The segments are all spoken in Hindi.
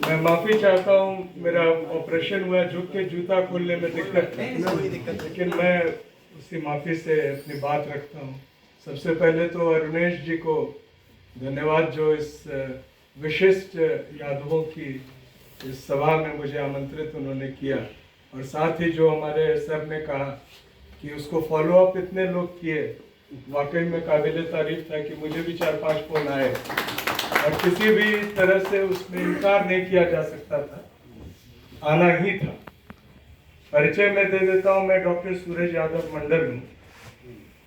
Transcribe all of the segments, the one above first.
मैं माफी चाहता हूँ, मेरा ऑपरेशन हुआ, झुक के जूता खोलने में दिक्कत है, लेकिन मैं उसी माफी से अपनी बात रखता हूँ। सबसे पहले तो अरुणेश जी को धन्यवाद जो इस विशिष्ट यादवों की इस सभा में मुझे आमंत्रित उन्होंने किया, और साथ ही जो हमारे सर ने कहा कि उसको फॉलो अप इतने लोग किए, वाकई में काबिल तारीफ था कि मुझे भी 4-5 फोन आए और किसी भी तरह से उसमें इनकार नहीं किया जा सकता था, आना ही था। परिचय मैं दे देता हूँ, मैं डॉक्टर सूरज यादव मंडल हूँ,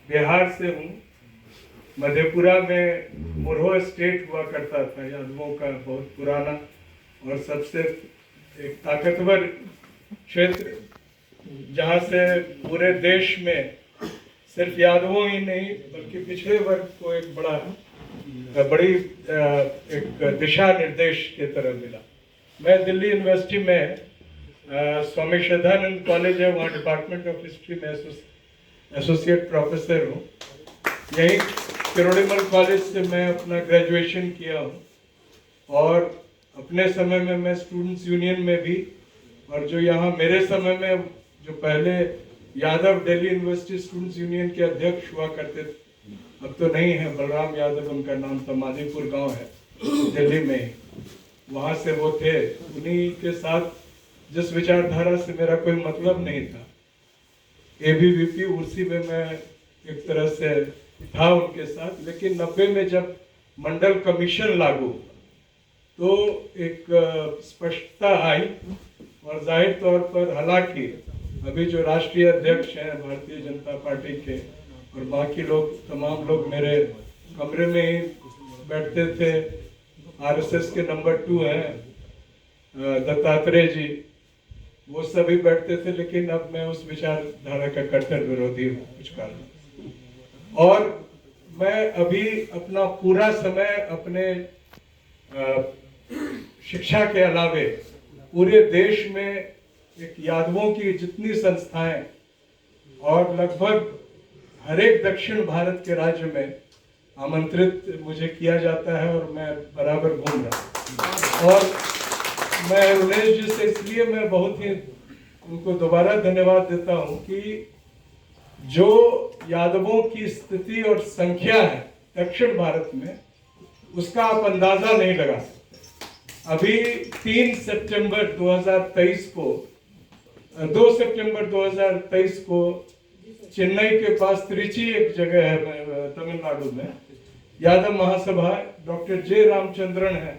बिहार से हूँ। मधेपुरा में मुरहो स्टेट हुआ करता था, यादवों का बहुत पुराना और सबसे एक ताकतवर क्षेत्र, जहाँ से पूरे देश में सिर्फ यादवों ही नहीं बल्कि पिछड़े वर्ग को एक बड़ी एक दिशा निर्देश की तरह मिला। मैं दिल्ली यूनिवर्सिटी में स्वामी श्रद्धानंद कॉलेज है, वहाँ डिपार्टमेंट ऑफ हिस्ट्री में एसोसिएट प्रोफेसर हूँ। यही किरोड़ीमल कॉलेज से मैं अपना ग्रेजुएशन किया हूँ, और अपने समय में मैं स्टूडेंट्स यूनियन में भी, और जो यहाँ मेरे समय में जो पहले Yadav Delhi university students union के अध्यक्ष हुआ करते थे, अब तो नहीं है, बलराम यादव उनका नाम था, माधीपुर गांव है दिल्ली में, वहाँ से वो थे। उन्हीं के साथ जिस विचारधारा से मेरा कोई मतलब नहीं था, एबीवीपी उसी में मैं एक तरह से था उनके साथ, लेकिन 90 में जब मंडल कमीशन लागू तो एक स्पष्टता आई, और जाहिर तौर पर हालांकि अभी जो राष्ट्रीय अध्यक्ष हैं भारतीय जनता पार्टी के और बाकी लोग, तमाम लोग मेरे कमरे में ही बैठते थे, आरएसएस के नंबर 2 हैं दत्तात्रेय जी, वो सभी बैठते थे, लेकिन अब मैं उस विचारधारा का कट्टर विरोधी हूँ कुछ कारण। और मैं अभी अपना पूरा समय अपने शिक्षा के अलावे पूरे देश में एक यादवों की जितनी संस्थाएं, और लगभग हर एक दक्षिण भारत के राज्य में आमंत्रित मुझे किया जाता है, और मैं बराबर घूम रहा। और मैं उमेश जी से इसलिए मैं बहुत ही उनको दोबारा धन्यवाद देता हूं कि जो यादवों की स्थिति और संख्या है दक्षिण भारत में, उसका आप अंदाजा नहीं लगा सकते। अभी 3 सितंबर 2023 को 2 सितंबर 2023 को चेन्नई के पास त्रिची एक जगह है तमिलनाडु में, यादव महासभा, डॉक्टर जे रामचंद्रन है,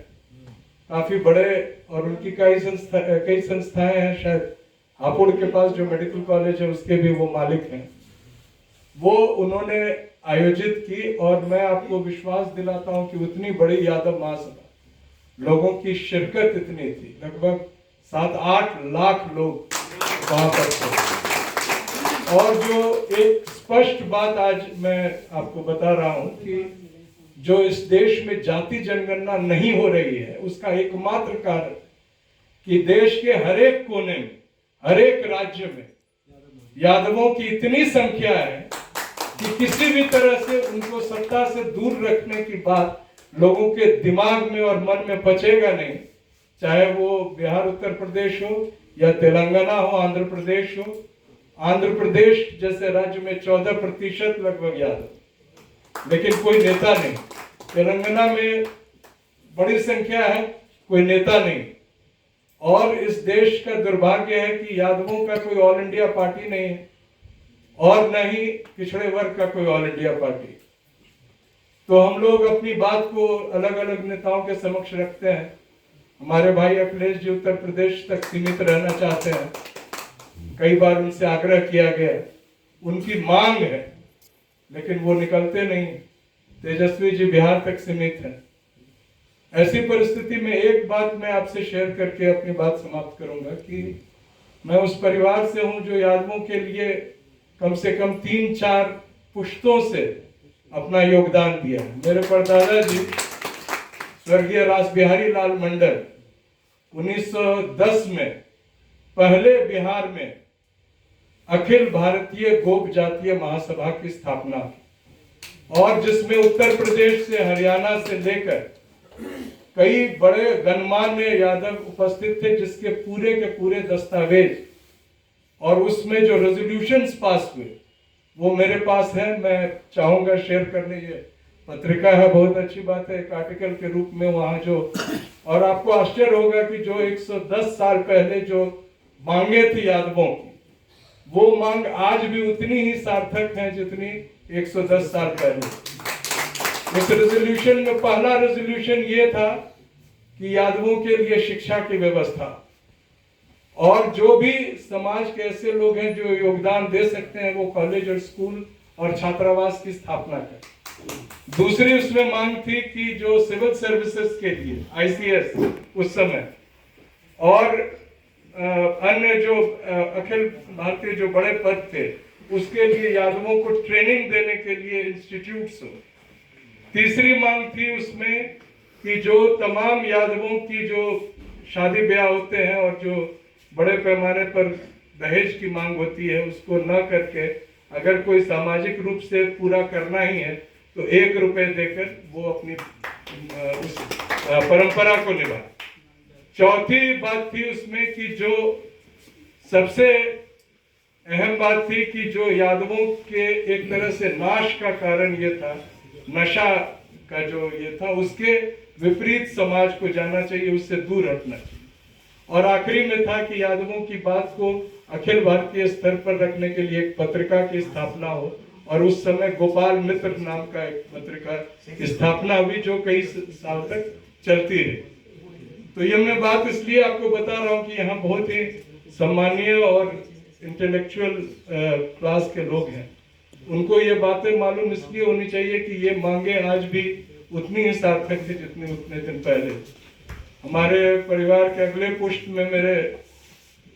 काफी बड़े, और उनकी कई संस्थाएं हैं, शायद हापुड़ के पास जो मेडिकल कॉलेज है उसके भी वो मालिक हैं, वो उन्होंने आयोजित की। और मैं आपको विश्वास दिलाता हूं कि उतनी बड़ी यादव महासभा, लोगों की शिरकत इतनी थी, लगभग 7-8 लाख लोग वहां पर थे। और जो एक स्पष्ट बात आज मैं आपको बता रहा हूं कि जो इस देश में जाति जनगणना नहीं हो रही है, उसका एकमात्र कारण कि देश के हर एक कोने में, हर एक राज्य में यादवों की इतनी संख्या है कि किसी भी तरह से उनको सत्ता से दूर रखने की बात लोगों के दिमाग में और मन में पचेगा नहीं, चाहे वो बिहार, उत्तर प्रदेश हो या तेलंगाना हो, आंध्र प्रदेश हो। आंध्र प्रदेश जैसे राज्य में 14% लगभग यादव, लेकिन कोई नेता नहीं। तेलंगाना में बड़ी संख्या है, कोई नेता नहीं। और इस देश का दुर्भाग्य है कि यादवों का कोई ऑल इंडिया पार्टी नहीं है, और न ही पिछड़े वर्ग का कोई ऑल इंडिया पार्टी। तो हम लोग अपनी बात को अलग अलग नेताओं के समक्ष रखते हैं। हमारे भाई अखिलेश जी उत्तर प्रदेश तक सीमित रहना चाहते हैं, कई बार उनसे आग्रह किया गया, उनकी मांग है, लेकिन वो निकलते नहीं। तेजस्वी जी बिहार तक सीमित है। ऐसी परिस्थिति में एक बात मैं आपसे शेयर करके अपनी बात समाप्त करूंगा कि मैं उस परिवार से हूं जो यादवों के लिए कम से कम 3-4 पुश्तों से अपना योगदान दिया है। मेरे परदादा जी स्वर्गीय रास बिहारी लाल मंडल 1910 में पहले बिहार में अखिल भारतीय गोप जातीय महासभा की स्थापना, और जिसमें उत्तर प्रदेश से, हरियाणा से लेकर कई बड़े गणमान्य यादव उपस्थित थे, जिसके पूरे के पूरे दस्तावेज और उसमें जो रेजोल्यूशंस पास हुए वो मेरे पास है। मैं चाहूंगा शेयर करने, ये पत्रिका है, बहुत अच्छी बात है, एक आर्टिकल के रूप में वहां जो, और आपको आश्चर्य होगा कि जो 110 साल पहले जो मांगे थी यादवों की, वो मांग आज भी उतनी ही सार्थक है जितनी 110 साल पहले। इस रेजोल्यूशन में पहला रेजोल्यूशन ये था कि यादवों के लिए शिक्षा की व्यवस्था, और जो भी समाज के ऐसे लोग हैं जो योगदान दे सकते हैं वो कॉलेज और स्कूल और छात्रावास की स्थापना करें। दूसरी उसमें मांग थी कि जो सिविल सर्विसेज के लिए आईसीएस उस समय और अन्य जो अखिल भारतीय जो बड़े पद थे उसके लिए यादवों को ट्रेनिंग देने के लिए इंस्टीट्यूट्स हो। तीसरी मांग थी उसमें कि जो तमाम यादवों की जो शादी ब्याह होते हैं और जो बड़े पैमाने पर दहेज की मांग होती है उसको न करके अगर कोई सामाजिक रूप से पूरा करना ही है तो 1 रुपए देकर वो अपनी उस परंपरा को निभाए। चौथी बात थी उसमें कि जो सबसे अहम बात थी कि जो यादवों के एक तरह से नाश का कारण ये था, नशा का जो ये था, उसके विपरीत समाज को जाना चाहिए, उससे दूर हटना चाहिए। और आखिरी में था कि यादवों की बात को अखिल भारतीय स्तर पर रखने के लिए एक पत्रिका की स्थापना हो, और उस समय गोपाल मित्र नाम का एक पत्रिका की स्थापना हुई जो कई साल तक चलती रही। तो ये मैं बात इसलिए आपको बता रहा हूँ कि यहाँ बहुत ही सम्मानीय और इंटेलेक्चुअल क्लास के लोग हैं, उनको ये बातें मालूम इसलिए होनी चाहिए कि ये मांगे आज भी उतनी ही सार्थक थी जितनी उतने दिन पहले। हमारे परिवार के अगले पुष्ट में मेरे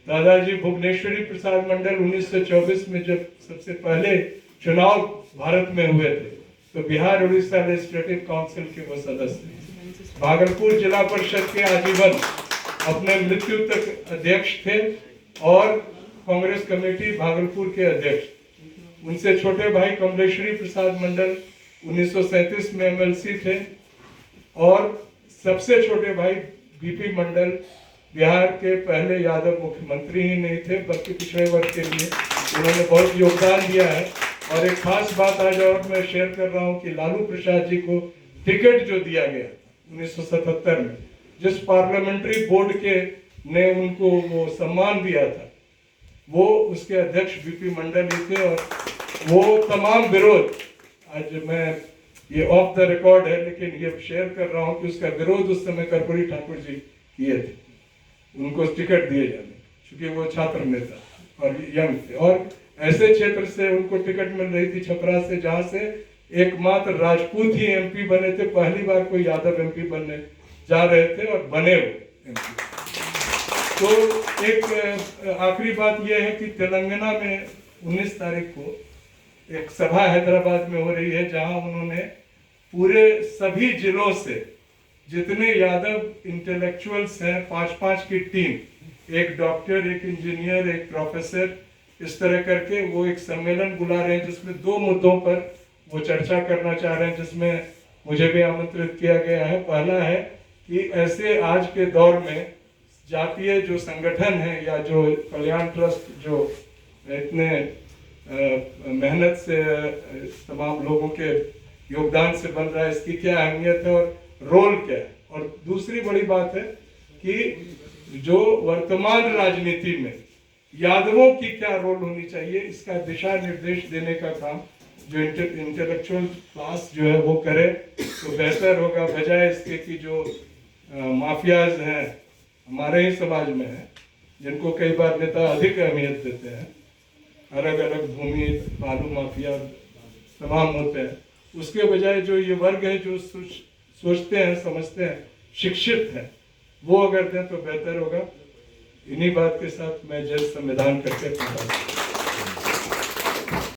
दादाजी भुवनेश्वरी प्रसाद मंडल 1924 में जब सबसे पहले चुनाव भारत में हुए थे तो बिहार उड़ीसा लेजिस्लेटिव काउंसिल के वो सदस्य थे। भागलपुर जिला परिषद के आजीवन अपने मृत्यु तक अध्यक्ष थे और कांग्रेस कमेटी भागलपुर के अध्यक्ष। उनसे छोटे भाई कमलेश्वरी प्रसाद मंडल 1937 में एमएलसी थे, और सबसे छोटे भाई बीपी मंडल बिहार के पहले यादव मुख्यमंत्री ही नहीं थे बल्कि पिछड़े वर्ग के लिए उन्होंने बहुत योगदान दिया है। और एक खास बात आज और मैं शेयर कर रहा हूँ कि लालू प्रसाद जी को टिकट जो दिया गया 1977 में, जिस पार्लियामेंट्री बोर्ड के ने उनको वो सम्मान दिया था, वो उसके अध्यक्ष बीपी मंडल ही थे। और वो तमाम विरोध, आज मैं ये ऑफ द रिकॉर्ड है लेकिन ये शेयर कर रहा हूँ कि उसका विरोध उस समय कर्पूरी ठाकुर जी किए थे, उनको टिकट दिए जाने, क्योंकि वो छात्र नेता और यंग थे। और ऐसे क्षेत्र से उनको टिकट मिल रही थी, छपरा से, जहां से एकमात्र राजपूत ही एमपी बने थे। पहली बार कोई यादव एमपी बनने जा रहे थे और बने हुए एमपी। तो एक आखिरी बात यह है कि तेलंगाना में 19 तारीख को एक सभा हैदराबाद में हो रही है, जहां उन्होंने पूरे सभी जिलों से जितने यादव इंटेलेक्चुअल्स हैं 5-5 की टीम, एक डॉक्टर, एक इंजीनियर, एक प्रोफेसर, इस तरह करके वो एक सम्मेलन बुला रहे हैं जिसमें 2 मुद्दों पर वो चर्चा करना चाह रहे हैं, जिसमें मुझे भी आमंत्रित किया गया है। पहला है कि ऐसे आज के दौर में जातीय जो संगठन है या जो कल्याण ट्रस्ट जो इतने मेहनत से तमाम लोगों के योगदान से बन रहा है, इसकी क्या अहमियत है और रोल क्या है। और दूसरी बड़ी बात है कि जो वर्तमान राजनीति में यादवों की क्या रोल होनी चाहिए, इसका दिशा निर्देश देने का काम जो इंटेलेक्चुअल क्लास जो है वो करे तो बेहतर होगा, बजाय इसके कि जो माफियाज हैं हमारे ही समाज में हैं, जिनको कई बार नेता अधिक अहमियत देते हैं, अलग अलग भूमि बालू माफिया तमाम होते हैं, उसके बजाय जो ये वर्ग है जो सोचते हैं, समझते हैं, शिक्षित हैं, वो अगर दें तो बेहतर होगा। इन्हीं बात के साथ मैं जय संविधान करके